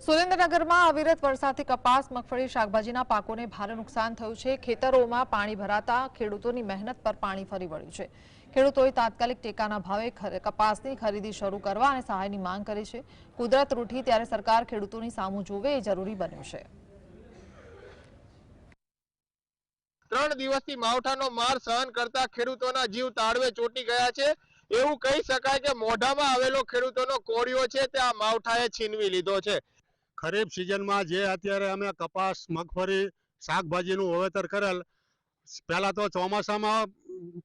સુરેન્દ્રનગરમાં અવિરત વરસાદથી કપાસ, મગફળી, શાકભાજીના પાકોને ભારે નુકસાન થયું છે। ખેતરોમાં પાણી ભરાતા ખેડૂતોની મહેનત પર પાણી ફરી વળ્યું છે। ખેડૂતોએ તાત્કાલિક ટેકાના ભાવે કપાસની ખરીદી શરૂ કરવા અને સહાયની માંગ કરી છે। કુદરત રૂઠી ત્યારે સરકાર ખેડૂતોની સામું જોવે એ જરૂરી બન્યું છે। 3 દિવસથી માવઠાનો માર સહન કરતા ખેડૂતોના જીવ તાળવે ચોંટી ગયા છે। એવું કહી શકાય કે મોઢામાં આવેલો ખેડૂતોનો કોળિયો છે તે આ માવઠાએ છીનવી લીધો છે। ખરીફ સિઝનમાં જે અત્યારે અમે કપાસ, મગફળી, શાકભાજીનું વાવેતર કરેલ, પહેલા તો ચોમાસામાં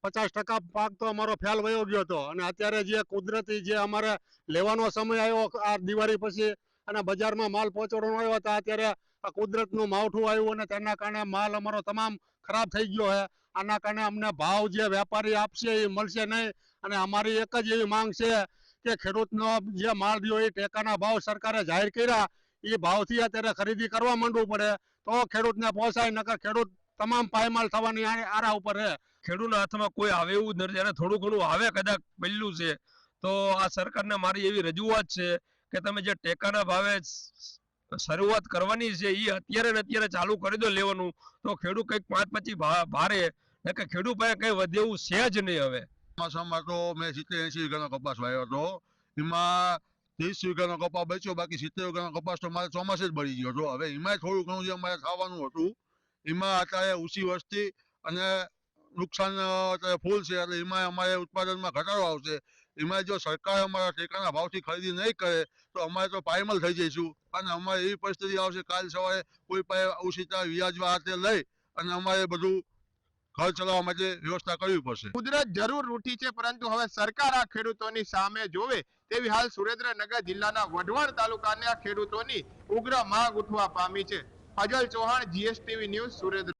50% પાક તો અમારો ફેલ વયો ગયો હતો અને અત્યારે જે કુદરતી જે અમારે લેવાનો સમય આવ્યો આ દિવાળી પછી અને બજારમાં માલ પહોંચાડવાનો આવ્યો હતો, અત્યારે આ કુદરતનું માવઠું આવ્યું અને તેના કારણે માલ અમારો તમામ ખરાબ થઈ ગયો છે। આના કારણે અમને ભાવ જે વેપારી આપશે એ મળશે નહીં અને અમારી એક જ એવી માંગ છે કે ખેડૂતનો જે માલ રહ્યો એ ટેકાના ભાવ સરકારે જાહેર કર્યા એ ભાવથી અત્યારે ખરીદી કરવા માંડવું પડે તો ખેડૂતને પોસાય, નકર ખેડૂત તમામ પાયમાલ થવાની આરા ઉપર છે। ખેડૂતના હાથમાં કોઈ આવે એવું નથી અને થોડું ઘણું આવે કદાચ પહેલું છે તો આ સરકારને મારી એવી રજૂઆત છે કે તમે જે ટેકાના ભાવે શરૂઆત કરવાની છે એ અત્યારે ને અત્યારે ચાલુ કરી દો લેવાનું, તો ખેડૂત કંઈક 5-25 ભારે ને કે ખેડૂત પાસે કંઈ વધે એવું છે જ નહીં। હવે ચોમાસામાં તો મેં 70-80 વીઘાનો કપાસ વાવ્યો હતો, એમાં 30 વીઘાનો કપાસ બચ્યો, બાકી 70 વીઘાનો કપાસ તો મારે ચોમાસે જ બળી ગયો હતો। હવે એમાં થોડું ઘણું જે અમારે ખાવાનું હતું એમાં અત્યારે ઊંચી વસ્તી અને નુકસાન ફૂલ છે એટલે એમાં અમારે ઉત્પાદનમાં ઘટાડો આવશે। એમાં જો સરકાર અમારા ટેકાના ભાવથી ખરીદી નહીં કરે તો અમારે તો પાયમાલ થઈ જઈશું અને અમારે એવી પરિસ્થિતિ આવશે કાલ સવારે કોઈ પાસે ઉછીતા વ્યાજવા હાથે લઈ અને અમારે બધું ઘર ચલાવવા માટે વ્યવસ્થા કરવી પડશે। કુદરત જરૂર રૂઠી છે પરંતુ હવે સરકાર આ ખેડૂતોની સામે જોવે તેવી હાલ સુરેન્દ્રનગર જિલ્લાના વઢવાણ તાલુકાના ખેડૂતોની ઉગ્ર માંગ ઉઠવા પામી છે। Fazal Chauhan, GSTV news, Surendra.